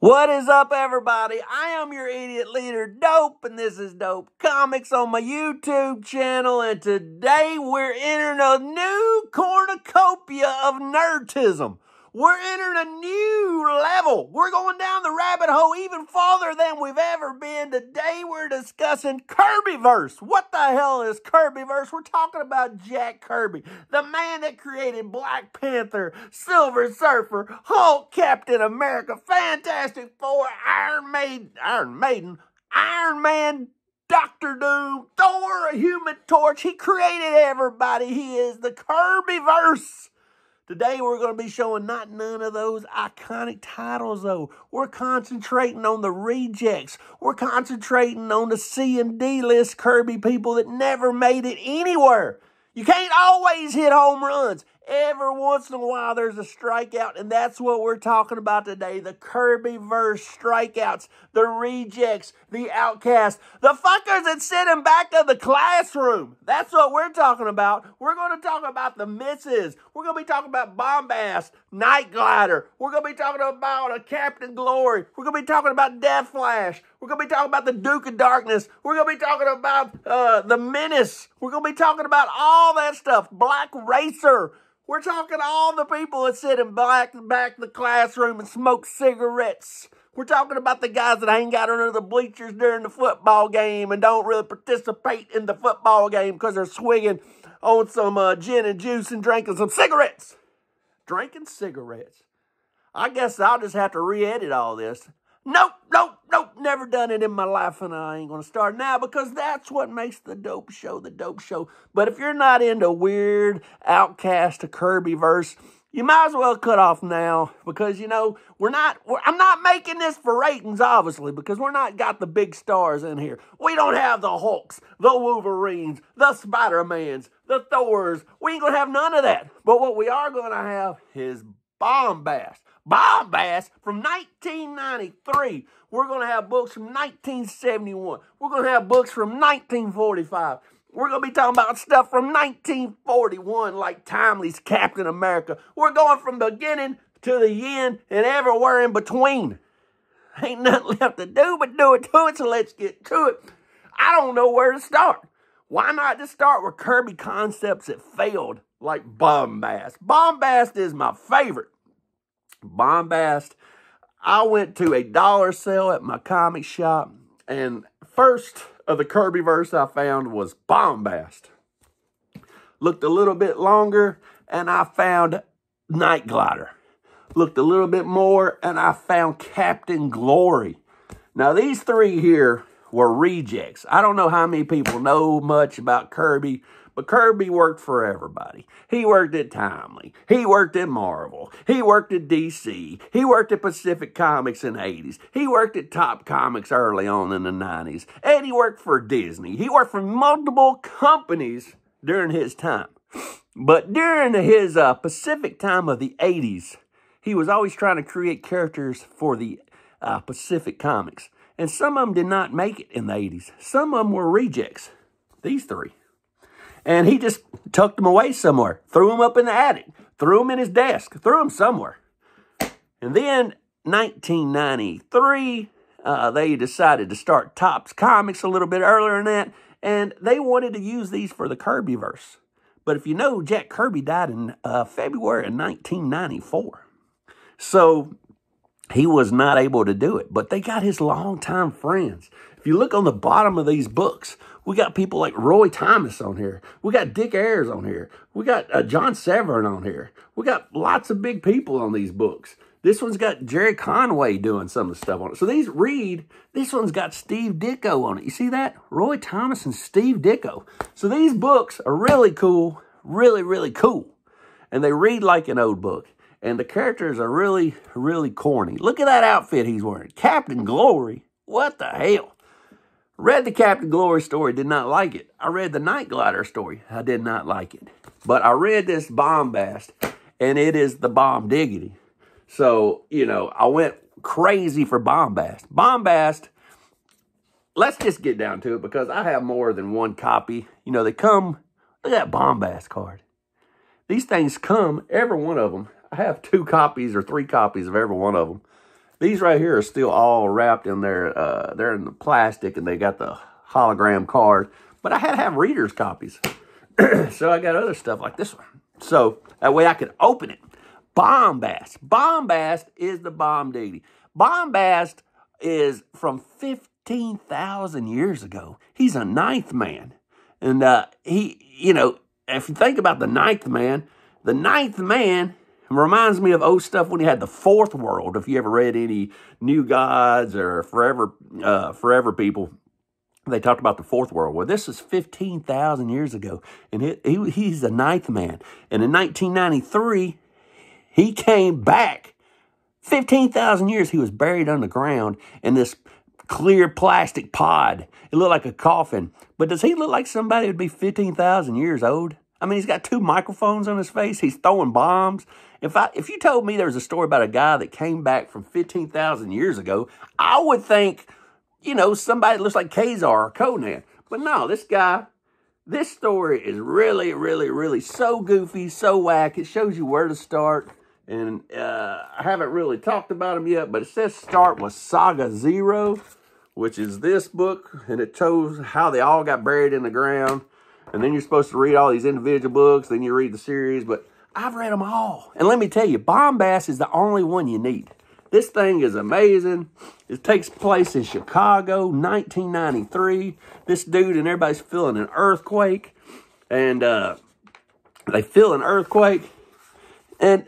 What is up, everybody? I am your idiot leader, Dope, and this is Dope Comics on my YouTube channel, and today we're entering a new cornucopia of nerdism. We're entering a new level. We're going down the rabbit hole even farther than we've ever been. Today we're discussing Kirby'S. What the hell is Kirby'S? We're talking about Jack Kirby, the man that created Black Panther, Silver Surfer, Hulk, Captain America, Fantastic Four, Iron Maiden, Iron Man, Doctor Doom, Thor, a Human Torch. He created everybody. He is the Kirby'S. Today we're going to be showing not none of those iconic titles, though. We're concentrating on the rejects. We're concentrating on the C and D list Kirby people that never made it anywhere. You can't always hit home runs. Every once in a while there's a strikeout, and that's what we're talking about today. The Kirby'S strikeouts, the rejects, the outcasts, the fuckers that sit in back of the classroom. That's what we're talking about. We're going to talk about the misses. We're going to be talking about Bombast, Night Glider. We're going to be talking about a Captain Glory. We're going to be talking about Death Flash. We're going to be talking about the Duke of Darkness. We're going to be talking about the Menace. We're going to be talking about all that stuff. Black Racer. We're talking all the people that sit in back of the classroom and smoke cigarettes. We're talking about the guys that hang out under the bleachers during the football game and don't really participate in the football game because they're swigging on some gin and juice and drinking some cigarettes. Drinking cigarettes. I guess I'll just have to re-edit all this. Nope. Never done it in my life, and I ain't going to start now because that's what makes the Dope Show the Dope Show. But if you're not into weird Outcast to Kirby'S, you might as well cut off now because, you know, I'm not making this for ratings, obviously, because we're not got the big stars in here. We don't have the Hulks, the Wolverines, the Spider-Mans, the Thors. We ain't going to have none of that. But what we are going to have is Bombast. Bombast from 1993. We're going to have books from 1971. We're going to have books from 1945. We're going to be talking about stuff from 1941 like Timely's Captain America. We're going from the beginning to the end and everywhere in between. Ain't nothing left to do but do it to it, so let's get to it. I don't know where to start. Why not just start with Kirby concepts that failed like Bombast? Bombast is my favorite. Bombast. I went to a dollar sale at my comic shop, and first of the Kirby'S I found was Bombast. Looked a little bit longer, and I found Night Glider. Looked a little bit more, and I found Captain Glory. Now, these three here were rejects. I don't know how many people know much about Kirby, but Kirby worked for everybody. He worked at Timely. He worked at Marvel. He worked at DC. He worked at Pacific Comics in the 80s. He worked at Top Comics early on in the 90s. And he worked for Disney. He worked for multiple companies during his time. But during his Pacific time of the 80s, he was always trying to create characters for the Pacific Comics. And some of them did not make it in the 80s. Some of them were rejects. These three. And he just tucked them away somewhere, threw them up in the attic, threw them in his desk, threw them somewhere. And then 1993, they decided to start Topps Comics a little bit earlier than that, and they wanted to use these for the Kirby'S. But if you know, Jack Kirby died in February of 1994. So he was not able to do it, but they got his longtime friends. If you look on the bottom of these books, we got people like Roy Thomas on here. We got Dick Ayers on here. We got John Severin on here. We got lots of big people on these books. This one's got Jerry Conway doing some of the stuff on it. So this one's got Steve Ditko on it. You see that? Roy Thomas and Steve Ditko. So these books are really cool, really cool. And they read like an old book. And the characters are really corny. Look at that outfit he's wearing. Captain Glory. What the hell? Read the Captain Glory story, did not like it. I read the Night Glider story, I did not like it. But I read this Bombast, and it is the bomb diggity. So, you know, I went crazy for Bombast. Bombast, let's just get down to it because I have more than one copy. You know, they come, look at that Bombast card. These things come, every one of them. I have 2 copies or 3 copies of every one of them. These right here are still all wrapped in their, they're in the plastic and they got the hologram card. But I had to have reader's copies. So I got other stuff like this one. So that way I could open it. Bombast. Bombast is the bomb deity. Bombast is from 15,000 years ago. He's a ninth man. And he, you know, if you think about the ninth man reminds me of old stuff when he had the fourth world. If you ever read any New Gods or Forever People, they talked about the fourth world. Well, this is 15,000 years ago, and he's the ninth man. And in 1993, he came back. 15,000 years, he was buried underground in this clear plastic pod. It looked like a coffin. But does he look like somebody who'd be 15,000 years old? I mean, he's got 2 microphones on his face. He's throwing bombs. If you told me there was a story about a guy that came back from 15,000 years ago, I would think, you know, somebody that looks like Kazar or Conan. But no, this guy, this story is really, really, really so goofy, so whack. It shows you where to start. And I haven't really talked about him yet, but it says start with Saga 0, which is this book. And it shows how they all got buried in the ground. And then you're supposed to read all these individual books. Then you read the series. But I've read them all. And let me tell you, Bombast is the only one you need. This thing is amazing. It takes place in Chicago, 1993. This dude and everybody's feeling an earthquake. And they feel an earthquake. And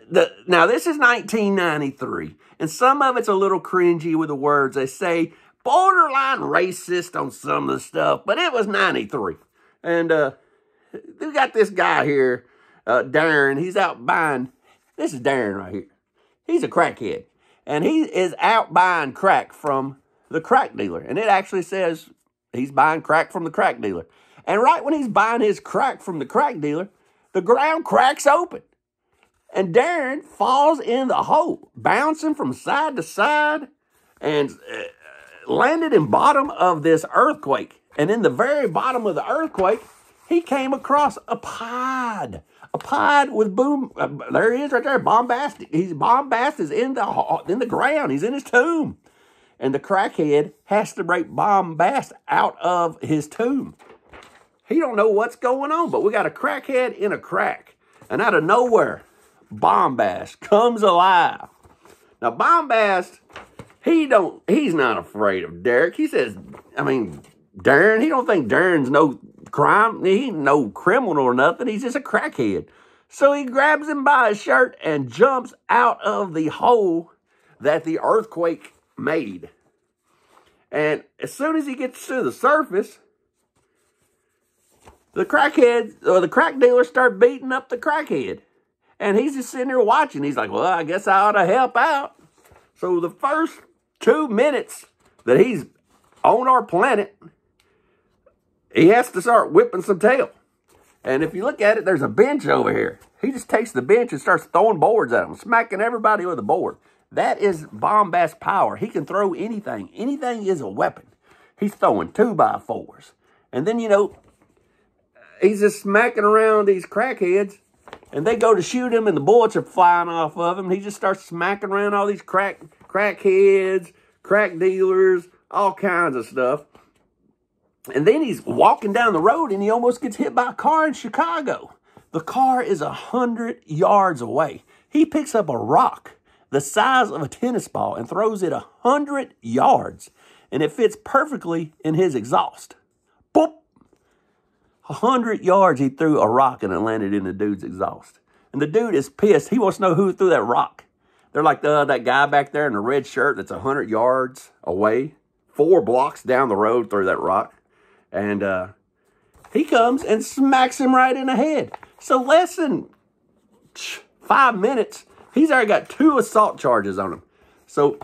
now this is 1993. And some of it's a little cringy with the words. They say borderline racist on some of the stuff. But it was 93. And we got this guy here, Darren. He's out buying. This is Darren right here. He's a crackhead. And he is out buying crack from the crack dealer. And it actually says he's buying crack from the crack dealer. And right when he's buying his crack from the crack dealer, the ground cracks open. And Darren falls in the hole, bouncing from side to side, and landed in bottom of this earthquake. And in the very bottom of the earthquake, he came across a pod. A pod with boom. There he is right there. Bombast. Bombast is in the ground. He's in his tomb. And the crackhead has to break Bombast out of his tomb. He don't know what's going on, but we got a crackhead in a crack. And out of nowhere, Bombast comes alive. Now, Bombast, he's not afraid of Derek. He says, Darren, he don't think Darren's no crime. He ain't no criminal or nothing. He's just a crackhead. So he grabs him by his shirt and jumps out of the hole that the earthquake made. And as soon as he gets to the surface, the crackhead or the crack dealer start beating up the crackhead. And he's just sitting there watching. He's like, well, I guess I ought to help out. So the first 2 minutes that he's on our planet, he has to start whipping some tail. And if you look at it, there's a bench over here. He just takes the bench and starts throwing boards at them, smacking everybody with a board. That is Bombast's power. He can throw anything. Anything is a weapon. He's throwing 2x4s. And then, you know, he's just smacking around these crackheads. And they go to shoot him, and the bullets are flying off of him. He just starts smacking around all these crackheads, crack dealers, all kinds of stuff. And then he's walking down the road, and he almost gets hit by a car in Chicago. The car is 100 yards away. He picks up a rock the size of a tennis ball and throws it 100 yards. And it fits perfectly in his exhaust. Boop! 100 yards he threw a rock, and it landed in the dude's exhaust. And the dude is pissed. He wants to know who threw that rock. They're like that guy back there in the red shirt that's 100 yards away. 4 blocks down the road threw that rock. And he comes and smacks him right in the head. So less than 5 minutes, he's already got 2 assault charges on him. So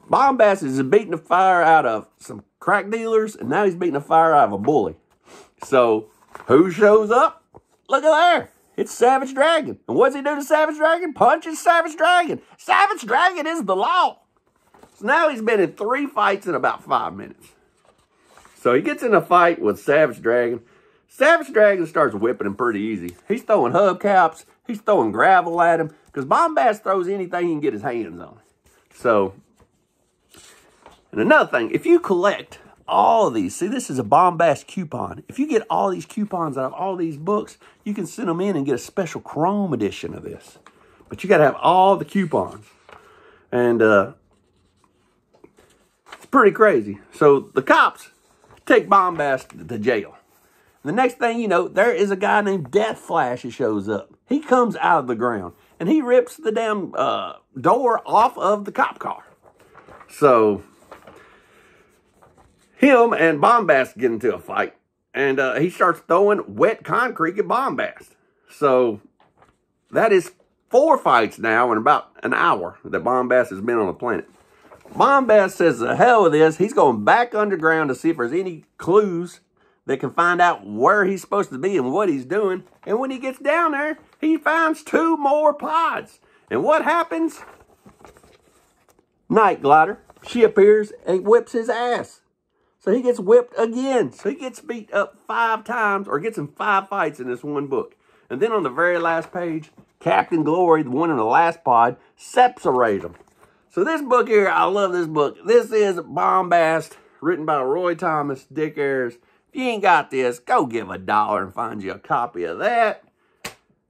Bombast is beating the fire out of some crack dealers, and now he's beating the fire out of a bully. So who shows up? Look at there. It's Savage Dragon. And what's he do to Savage Dragon? Punches Savage Dragon. Savage Dragon is the law. So now he's been in 3 fights in about 5 minutes. So he gets in a fight with Savage Dragon. Savage Dragon starts whipping him pretty easy. He's throwing hubcaps. He's throwing gravel at him. Because Bombast throws anything he can get his hands on. So And another thing, if you collect all of these, see, this is a Bombast coupon. If you get all these coupons out of all these books, you can send them in and get a special Chrome edition of this. But you got to have all the coupons. And it's pretty crazy. So the cops take Bombast to jail. The next thing you know, there is a guy named Death Flash who shows up. He comes out of the ground, and he rips the damn door off of the cop car. So him and Bombast get into a fight, and he starts throwing wet concrete at Bombast. So that is 4 fights now in about an hour that Bombast has been on the planet. Bombast says the hell with this. He's going back underground to see if there's any clues that can find out where he's supposed to be and what he's doing. And when he gets down there, he finds 2 more pods. And what happens? Night Glider. She appears and whips his ass. So he gets whipped again. So he gets beat up 5 times, or gets in 5 fights in this one book. And then on the very last page, Captain Glory, the one in the last pod, separates them. So this book here, I love this book. This is Bombast, written by Roy Thomas, Dick Ayers. If you ain't got this, go give $1 and find you a copy of that.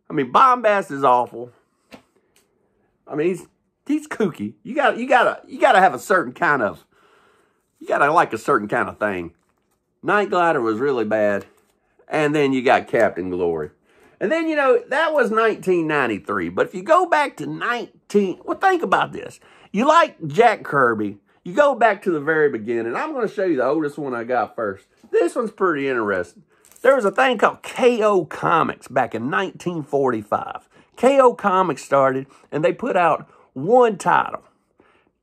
I mean, Bombast is awful. I mean, he's kooky. You gotta have a certain kind of, you gotta like a certain kind of thing. Night Glider was really bad. And then you got Captain Glory. And then, you know, that was 1993. But if you go back to well, think about this. You like Jack Kirby. You go back to the very beginning. I'm going to show you the oldest one I got first. This one's pretty interesting. There was a thing called KO Comics back in 1945. KO Comics started, and they put out one title,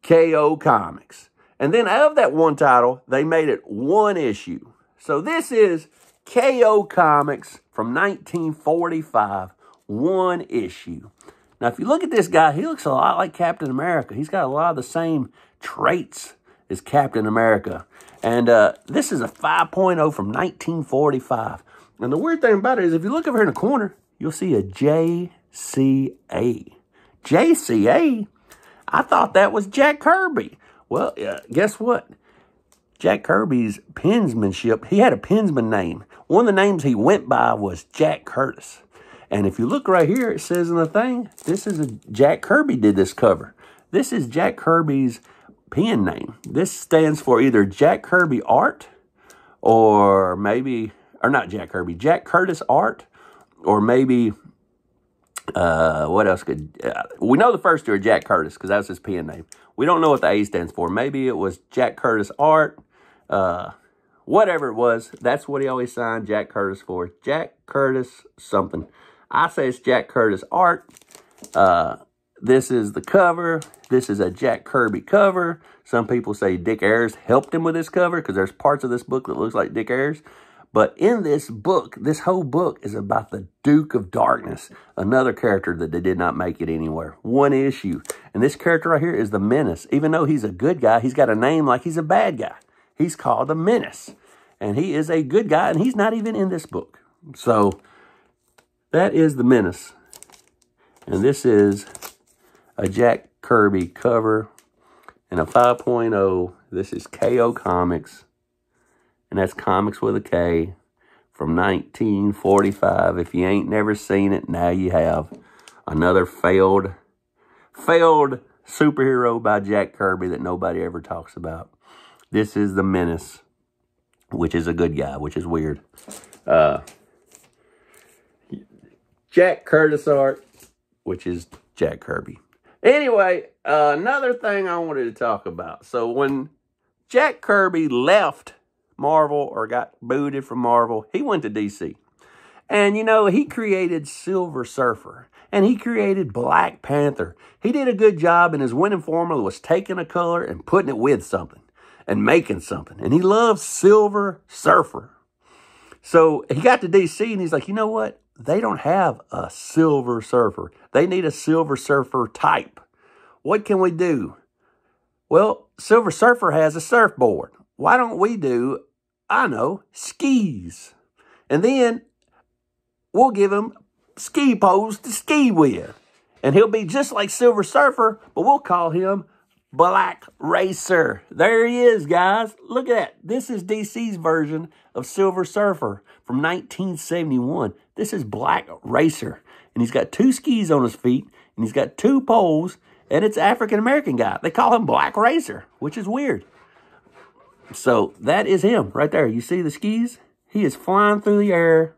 KO Comics. And then out of that one title, they made it one issue. So this is KO Comics from 1945, one issue. Now, if you look at this guy, he looks a lot like Captain America. He's got a lot of the same traits as Captain America. And this is a 5.0 from 1945. And the weird thing about it is, if you look over here in the corner, you'll see a JCA. JCA? I thought that was Jack Kirby. Well, guess what? Jack Kirby's pensmanship, he had a pensman name. One of the names he went by was Jack Curtis. And if you look right here, it says in the thing, this is Jack Kirby did this cover. This is Jack Kirby's pen name. This stands for either Jack Kirby Art, or maybe, or not Jack Kirby, Jack Curtis Art, or maybe, what else could, we know the first two are Jack Curtis, because that's his pen name. We don't know what the A stands for. Maybe it was Jack Curtis Art, whatever it was, that's what he always signed Jack Curtis for. Jack Curtis something. I say it's Jack Curtis Art. This is the cover. This is a Jack Kirby cover. Some people say Dick Ayers helped him with this cover because there's parts of this book that looks like Dick Ayers. But in this book, this whole book is about the Duke of Darkness, another character that they did not make it anywhere. One issue. And this character right here is the Menace. Even though he's a good guy, he's got a name like he's a bad guy. He's called the Menace. And he is a good guy, and he's not even in this book. So that is the Menace. And this is a Jack Kirby cover and a 5.0. This is KO Comics. And that's Comics with a K from 1945. If you ain't never seen it, now you have. Another failed superhero by Jack Kirby that nobody ever talks about. This is the Menace, which is a good guy, which is weird. Jack Curtis Art, which is Jack Kirby. Anyway, another thing I wanted to talk about. So when Jack Kirby left Marvel, or got booted from Marvel, he went to DC. And, you know, he created Silver Surfer. And he created Black Panther. He did a good job, and his winning formula was taking a color and putting it with something. And making something. And he loved Silver Surfer. So he got to DC, and he's like, you know what? They don't have a Silver Surfer. They need a Silver Surfer type. What can we do? Well, Silver Surfer has a surfboard. Why don't we do, I know, skis? And then we'll give him ski poles to ski with. And he'll be just like Silver Surfer, but we'll call him Black Racer. There he is, guys. Look at that. This is DC's version of Silver Surfer from 1971. This is Black Racer. And he's got 2 skis on his feet, and he's got 2 poles, and it's an African-American guy. They call him Black Racer, which is weird. So that is him right there. You see the skis? He is flying through the air.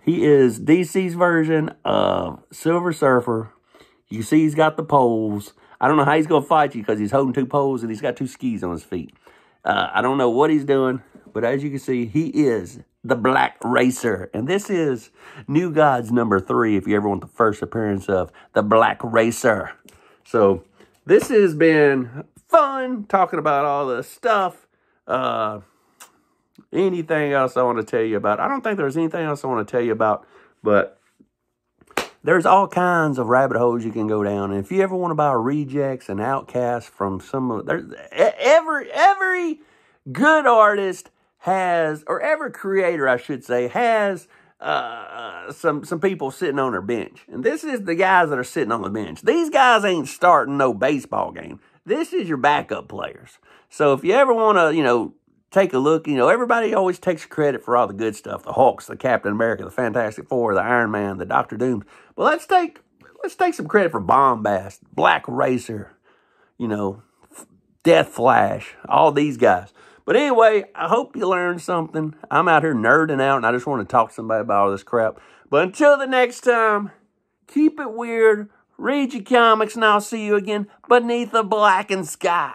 He is DC's version of Silver Surfer. You see he's got the poles. I don't know how he's going to fight you because he's holding 2 poles and he's got 2 skis on his feet. I don't know what he's doing, but as you can see, he is the Black Racer. And this is New Gods number 3, if you ever want the first appearance of the Black Racer. So this has been fun talking about all this stuff. Anything else I want to tell you about? I don't think there's anything else I want to tell you about, but there's all kinds of rabbit holes you can go down. And if you ever want to buy rejects and Outcast from some of, there's every good artist has, or every creator, I should say, has some people sitting on their bench. And this is the guys that are sitting on the bench. These guys ain't starting no baseball game. This is your backup players. So if you ever want to, take a look, everybody always takes credit for all the good stuff. The Hulks, the Captain America, the Fantastic Four, the Iron Man, the Dr. Doom. Well, let's take some credit for Bombast, Black Racer, Death Flash, all these guys. But anyway, I hope you learned something. I'm out here nerding out, and I just want to talk to somebody about all this crap. But until the next time, keep it weird, read your comics, and I'll see you again beneath a blackened sky.